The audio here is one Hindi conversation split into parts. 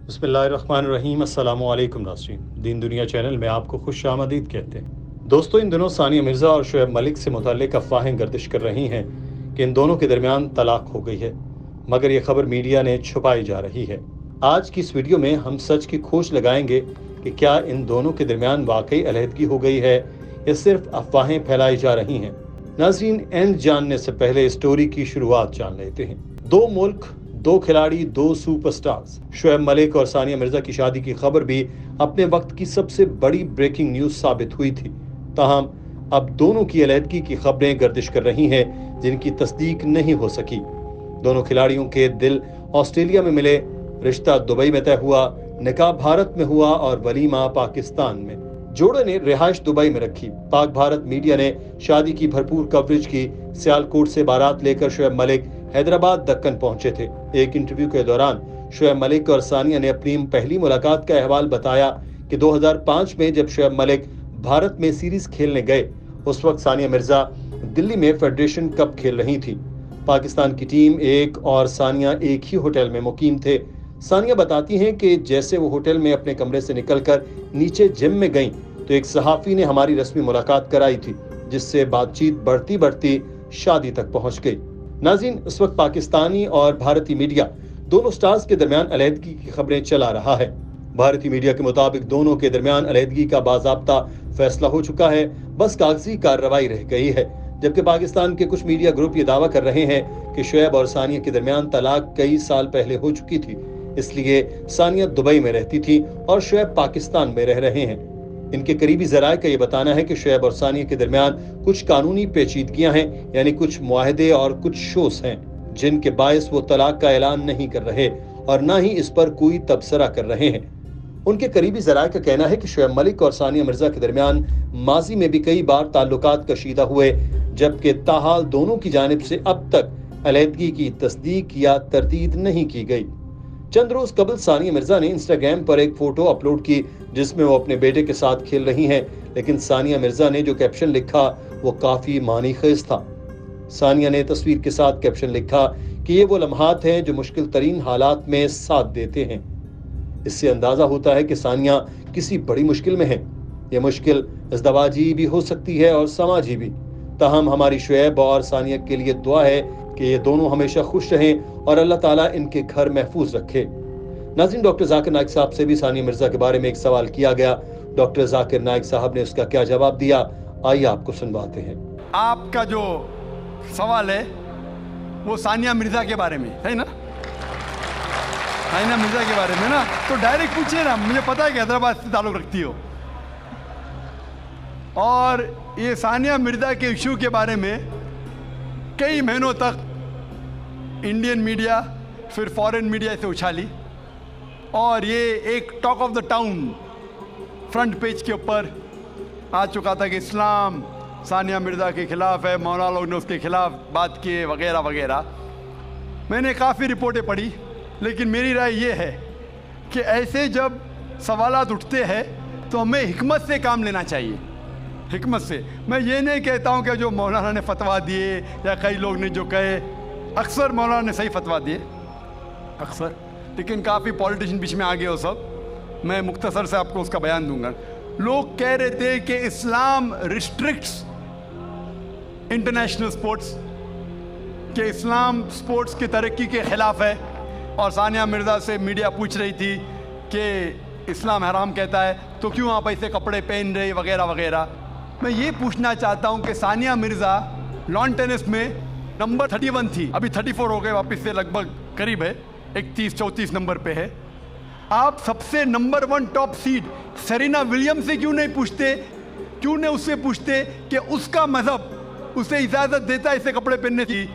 बिस्मिल्लाहिर्रहमानिर्रहीम। अस्सलामु अलैकुम नाज़रीन, दीन दुनिया चैनल में आपको खुश आमदीद कहते हैं। दोस्तों, इन दिनों सानिया मिर्ज़ा और शुएब मलिक से मुताल्लिक़ अफवाहें गर्दिश कर रही हैं कि इन दोनों के दरमियान तलाक हो गई है, मगर ये खबर मीडिया ने छुपाई जा रही है। आज की इस वीडियो में हम सच की खोज लगाएंगे कि क्या इन दोनों के दरमियान वाकई अलहदगी हो गई है या सिर्फ अफवाहें फैलाई जा रही हैं। नाज़रीन, एंड जानने से पहले स्टोरी की शुरुआत जान लेते हैं। दो मुल्क, दो खिलाड़ी, दो सुपरस्टार्स। शुएब मलिक और सानिया मिर्जा की शादी की खबर भी अपने वक्त की सबसे बड़ी ब्रेकिंग न्यूज साबित हुई थी। ताहम अब दोनों की अलहदगी की खबरें गर्दिश कर रही हैं, जिनकी तस्दीक नहीं हो सकी। दोनों खिलाड़ियों के दिल ऑस्ट्रेलिया में मिले, रिश्ता दुबई में तय हुआ, निकाह भारत में हुआ और वलीमा पाकिस्तान में। जोड़े ने रिहाइश दुबई में रखी। पाक भारत मीडिया ने शादी की भरपूर कवरेज की। सियालकोट से बारात लेकर शुएब मलिक हैदराबाद दक्कन पहुंचे थे। एक इंटरव्यू के दौरान शुएब मलिक और सानिया ने अपनी पहली मुलाकात का अहवाल बताया कि 2005 में जब शुएब मलिक भारत में सीरीज खेलने गए, उस वक्त सानिया मिर्जा दिल्ली में फेडरेशन कप खेल रही थी। पाकिस्तान की टीम एक और सानिया एक ही होटल में मुकीम थे। सानिया बताती हैं कि जैसे वो होटल में अपने कमरे से निकलकर नीचे जिम में गईं, तो एक सहाफी ने हमारी रस्मी मुलाकात कराई थी, जिससे बातचीत बढ़ती बढ़ती शादी तक पहुंच गई। नाज़रीन, उस वक्त पाकिस्तानी और भारतीय मीडिया दोनों स्टार्स के दरमियान अलहदगी की खबरें चला रहा है। भारतीय मीडिया के मुताबिक दोनों के दरमियान अलहदगी का बाज़ाब्ता फैसला हो चुका है, बस कागजी कार्रवाई रह गई है। जबकि पाकिस्तान के कुछ मीडिया ग्रुप ये दावा कर रहे हैं कि शुएब और सानिया के दरमियान तलाक कई साल पहले हो चुकी थी, इसलिए सानिया दुबई में रहती थी और शुएब पाकिस्तान में रह रहे हैं। इनके करीबी जराये का ये बताना है कि शुएब और सानिया के दरमियान कुछ कानूनी पेचीदगियां हैं, यानी कुछ मुआहदे और कुछ शोस हैं, जिनके बायस वो तलाक का ऐलान नहीं कर रहे और न ही इस पर कोई तबसरा कर रहे हैं। उनके करीबी जराये का कहना है कि शुएब मलिक और सानिया मिर्जा के दरमियान माजी में भी कई बार ताल्लुकात कशीदा हुए, जबकि ताहाल दोनों की जानिब से अब तक अलहदगी की तस्दीक या तरदीद नहीं की गई। चंद रोज कबल सानिया मिर्जा ने इंस्टाग्राम पर एक फोटो अपलोड की, जिसमें वो अपने बेटे के साथ खेल रही हैं, लेकिन सानिया मिर्जा ने जो कैप्शन लिखा वो काफी मानीखेज था। सानिया ने तस्वीर के साथ कैप्शन लिखा कि ये वो लम्हात हैं जो मुश्किल तरीन हालात में साथ देते हैं। इससे अंदाजा होता है कि सानिया किसी बड़ी मुश्किल में है। ये मुश्किल इज़्दवाजी भी हो सकती है और समाजी भी। ताहम हमारी शुएब और सानिया के लिए दुआ है कि ये दोनों हमेशा खुश रहें और अल्लाह ताला इनके घर महफूज रखे। नाज़रीन, डॉक्टर जाकिर नाइक साहब से भी सानिया मिर्जा के बारे में एक सवाल किया गया। डॉक्टर जाकिर नाइक साहब ने उसका क्या जवाब दिया, आइए आपको सुनवाते हैं। आपका जो सवाल है वो सानिया मिर्जा के बारे में है ना? सानिया मिर्जा के बारे में ना, तो डायरेक्ट पूछिए ना। मुझे पता है कि हैदराबाद से ताल्लुक रखती हो, और ये सानिया मिर्जा के इशू के बारे में कई महीनों तक इंडियन मीडिया फिर फॉरेन मीडिया से उछाली, और ये एक talk of the town front page के ऊपर आ चुका था कि इस्लाम सानिया मिर्जा के खिलाफ है, मौलाना लोग ने उसके खिलाफ बात किए वगैरह वगैरह। मैंने काफ़ी रिपोर्टें पढ़ी, लेकिन मेरी राय ये है कि ऐसे जब सवालात उठते हैं तो हमें हिकमत से काम लेना चाहिए। हिकमत से मैं ये नहीं कहता हूँ कि जो मौलाना ने फतवा दिए या कई लोग ने जो कहे, अक्सर मौलाना ने सही फतवा दिए अक्सर, लेकिन काफ़ी पॉलिटिशियन बीच में आ गए हो सब। मैं मुख्तसर से आपको उसका बयान दूंगा। लोग कह रहे थे कि इस्लाम रिस्ट्रिक्ट्स इंटरनेशनल स्पोर्ट्स, कि इस्लाम स्पोर्ट्स की तरक्की के ख़िलाफ़ है, और सानिया मिर्ज़ा से मीडिया पूछ रही थी कि इस्लाम हराम कहता है तो क्यों आप ऐसे कपड़े पहन रहे वगैरह वगैरह। मैं ये पूछना चाहता हूँ कि सानिया मिर्ज़ा लॉन टेनिस में नंबर 31 थी, अभी 34 हो गए, वापस से लगभग करीब है, 31-34 नंबर पे है। आप सबसे number 1 top seed Serena Williams से क्यों नहीं पूछते, क्यों नहीं उससे पूछते कि उसका मजहब उसे इजाज़त देता है ऐसे कपड़े पहनने की?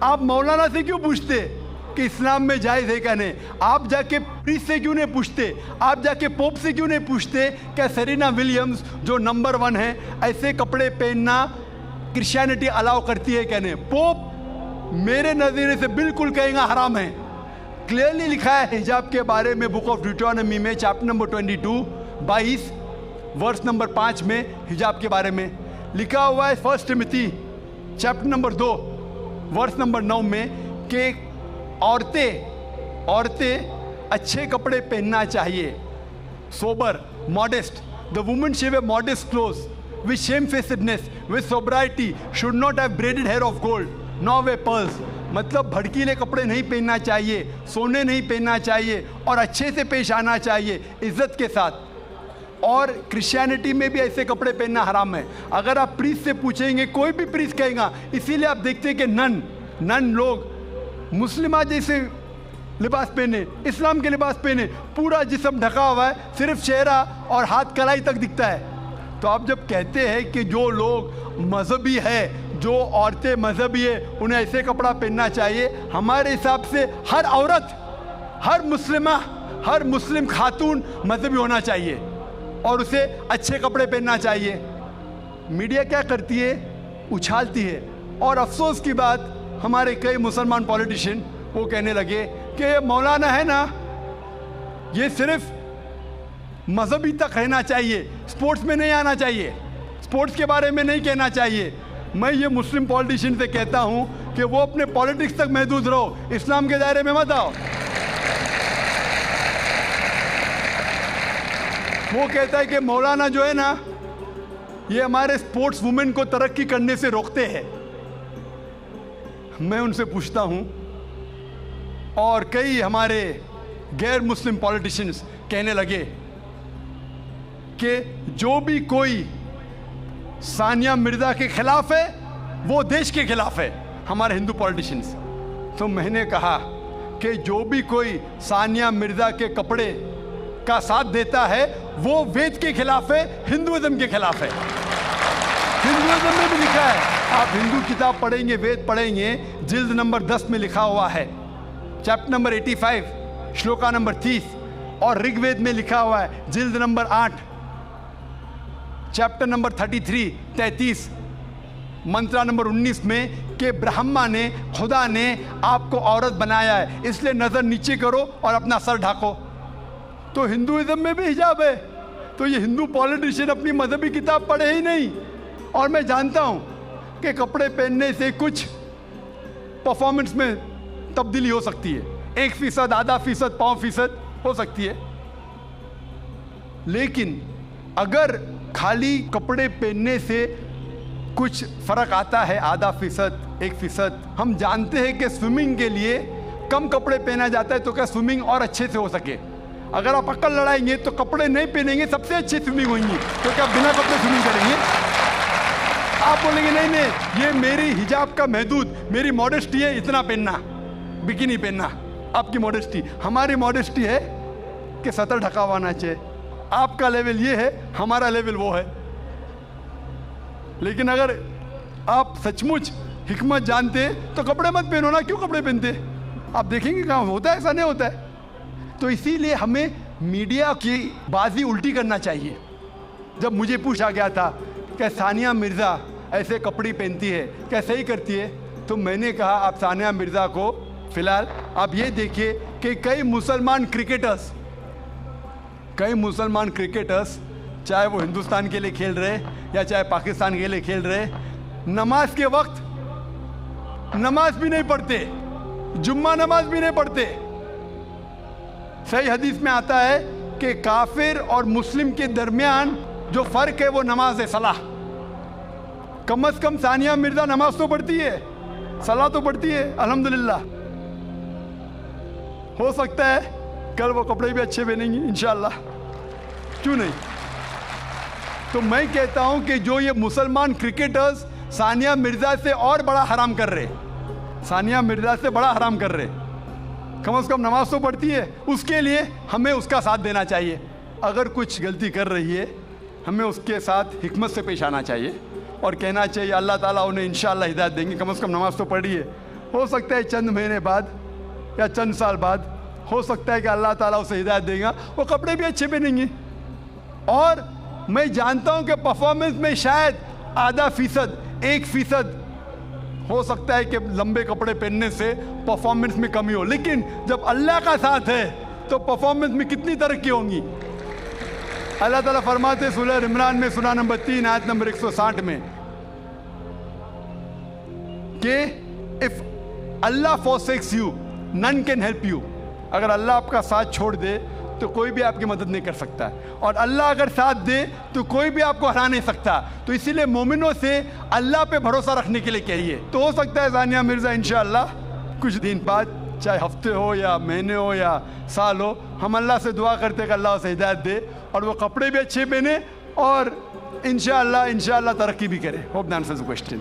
आप मौलाना से क्यों पूछते कि इस्लाम में जायज़ है क्या नहीं? आप जाके प्रीस्ट से क्यों नहीं पूछते? आप जाके पोप से क्यों नहीं पूछते क्या सेरेना विलियम्स जो नंबर 1 है ऐसे कपड़े पहनना क्रिश्चियनिटी अलाउ करती है क्या नहीं? पोप मेरे नज़रिए से बिल्कुल कहेगा हराम है। क्लियरली लिखा है हिजाब के बारे में बुक ऑफ ड्यूटोनॉमी में चैप्टर नंबर 22 वर्स नंबर 5 में हिजाब के बारे में लिखा हुआ है। 1 Timothy chapter number 2 verse number 9 में कि औरतें अच्छे कपड़े पहनना चाहिए, sober, modest. The woman should wear modest clothes with shamefacedness, with sobriety, should not have braided hair of gold, nor wear pearls. मतलब भड़कीले कपड़े नहीं पहनना चाहिए, सोने नहीं पहनना चाहिए और अच्छे से पेश आना चाहिए, इज्जत के साथ। और क्रिश्चियनिटी में भी ऐसे कपड़े पहनना हराम है। अगर आप प्रीस्ट से पूछेंगे, कोई भी प्रीस्ट कहेगा, इसीलिए आप देखते हैं कि नन लोग मुस्लिमा जैसे लिबास पहने, इस्लाम के लिबास पहने, पूरा जिस्म ढका हुआ है, सिर्फ चेहरा और हाथ कलाई तक दिखता है। तो आप जब कहते हैं कि जो लोग मजहबी है, जो औरतें मजहबी है, उन्हें ऐसे कपड़ा पहनना चाहिए, हमारे हिसाब से हर औरत, हर मुस्लिमा, हर मुस्लिम खातून मजहबी होना चाहिए और उसे अच्छे कपड़े पहनना चाहिए। मीडिया क्या करती है? उछालती है। और अफसोस की बात, हमारे कई मुसलमान पॉलिटिशियन वो कहने लगे कि मौलाना है ना, ये सिर्फ मजहबी तक रहना चाहिए, स्पोर्ट्स में नहीं आना चाहिए, स्पोर्ट्स के बारे में नहीं कहना चाहिए। मैं ये मुस्लिम पॉलिटिशियन से कहता हूं कि वो अपने पॉलिटिक्स तक महदूद रहो, इस्लाम के दायरे में मत आओ। वो कहता है कि मौलाना जो है ना, ये हमारे स्पोर्ट्स वुमेन को तरक्की करने से रोकते हैं। मैं उनसे पूछता हूं, और कई हमारे गैर मुस्लिम पॉलिटिशियंस कहने लगे कि जो भी कोई सानिया मिर्जा के खिलाफ है वो देश के खिलाफ है, हमारे हिंदू पॉलिटिशियंस। तो मैंने कहा कि जो भी कोई सानिया मिर्जा के कपड़े का साथ देता है वो वेद के खिलाफ है, हिंदुइज्म के खिलाफ है। हिंदुइज्म में भी लिखा है, आप हिंदू किताब पढ़ेंगे, वेद पढ़ेंगे, जिल्द नंबर 10 में लिखा हुआ है, चैप्टर नंबर 85, श्लोका नंबर 30, और ऋग्वेद में लिखा हुआ है जिल्द नंबर 8, चैप्टर नंबर 33, मंत्रा नंबर 19 में कि ब्रह्मा ने, खुदा ने आपको औरत बनाया है, इसलिए नजर नीचे करो और अपना सर ढाको। तो हिंदुइज्म में भी हिजाब है। तो ये हिंदू पॉलिटिशियन अपनी मजहबी किताब पढ़े ही नहीं। और मैं जानता हूं कि कपड़े पहनने से कुछ परफॉर्मेंस में तब्दीली हो सकती है, 1%, आधा फीसद, 5% हो सकती है। लेकिन अगर खाली कपड़े पहनने से कुछ फर्क आता है, आधा फीसद, 1%, हम जानते हैं कि स्विमिंग के लिए कम कपड़े पहना जाता है तो क्या स्विमिंग और अच्छे से हो सके। अगर आप अक्ल लड़ाएंगे तो कपड़े नहीं पहनेंगे, सबसे अच्छी स्विमिंग होगी, तो क्या बिना कपड़े स्विमिंग करेंगे? आप बोलेंगे नहीं नहीं, ये मेरी हिजाब का महदूद, मेरी मॉडेस्टी है, इतना पहनना, बिकिनी पहनना, आपकी मॉडेस्टी। हमारी मॉडेस्टी है कि सतर ढका हुआ होना चाहिए। आपका लेवल ये है, हमारा लेवल वो है। लेकिन अगर आप सचमुच हिकमत जानते तो कपड़े मत पहनो ना, क्यों कपड़े पहनते? आप देखेंगे कहाँ होता है, ऐसा नहीं होता है। तो इसीलिए हमें मीडिया की बाजी उल्टी करना चाहिए। जब मुझे पूछा गया था कि सानिया मिर्ज़ा ऐसे कपड़े पहनती है, क्या सही करती है, तो मैंने कहा आप सानिया मिर्ज़ा को फिलहाल आप ये देखिए कि कई मुसलमान क्रिकेटर्स चाहे वो हिंदुस्तान के लिए खेल रहे या चाहे पाकिस्तान के लिए खेल रहे, नमाज के वक्त नमाज भी नहीं पढ़ते, जुम्मा नमाज भी नहीं पढ़ते। सही हदीस में आता है कि काफिर और मुस्लिम के दरमियान जो फर्क है वो नमाज है, सलाह। कम से कम सानिया मिर्जा नमाज तो पढ़ती है, सलाह तो पढ़ती है, अल्हम्दुलिल्लाह। हो सकता है कल वो कपड़े भी अच्छे पहनेंगी इंशाअल्लाह, क्यों नहीं। तो मैं कहता हूं कि जो ये मुसलमान क्रिकेटर्स सानिया मिर्जा से और बड़ा हराम कर रहे, सानिया मिर्जा से बड़ा हराम कर रहे, कम से कम नमाज तो पढ़ती है, उसके लिए हमें उसका साथ देना चाहिए। अगर कुछ गलती कर रही है हमें उसके साथ हिकमत से पेश आना चाहिए और कहना चाहिए अल्लाह ताला उन्हें इंशाअल्लाह हिदायत देंगे, कम से कम नमाज तो पढ़ी है। हो सकता है चंद महीने बाद या चंद साल बाद हो सकता है कि अल्लाह ताला उसे हिदायत देगा, वो कपड़े भी अच्छे पहनेंगे। और मैं जानता हूं कि परफॉर्मेंस में शायद आधा फीसद, 1% हो सकता है कि लंबे कपड़े पहनने से परफॉर्मेंस में कमी हो, लेकिन जब अल्लाह का साथ है तो परफॉर्मेंस में कितनी तरक्की होंगी। अल्लाह ताला फरमाते सूरह इमरान में सूरह नंबर 3 आयत नंबर 160 में कि if Allah forsakes you none can help you, अगर अल्लाह आपका साथ छोड़ दे तो कोई भी आपकी मदद नहीं कर सकता है, और अल्लाह अगर साथ दे तो कोई भी आपको हरा नहीं सकता। तो इसीलिए मोमिनों से अल्लाह पे भरोसा रखने के लिए कहिए। तो हो सकता है सानिया मिर्ज़ा इंशाअल्लाह कुछ दिन बाद, चाहे हफ्ते हो या महीने हो या साल हो, हम अल्लाह से दुआ करते कि अल्लाह उसे हिदायत दे और वो कपड़े भी अच्छे पहने और इंशाअल्लाह तरक्की भी करे। Hope that answers the question.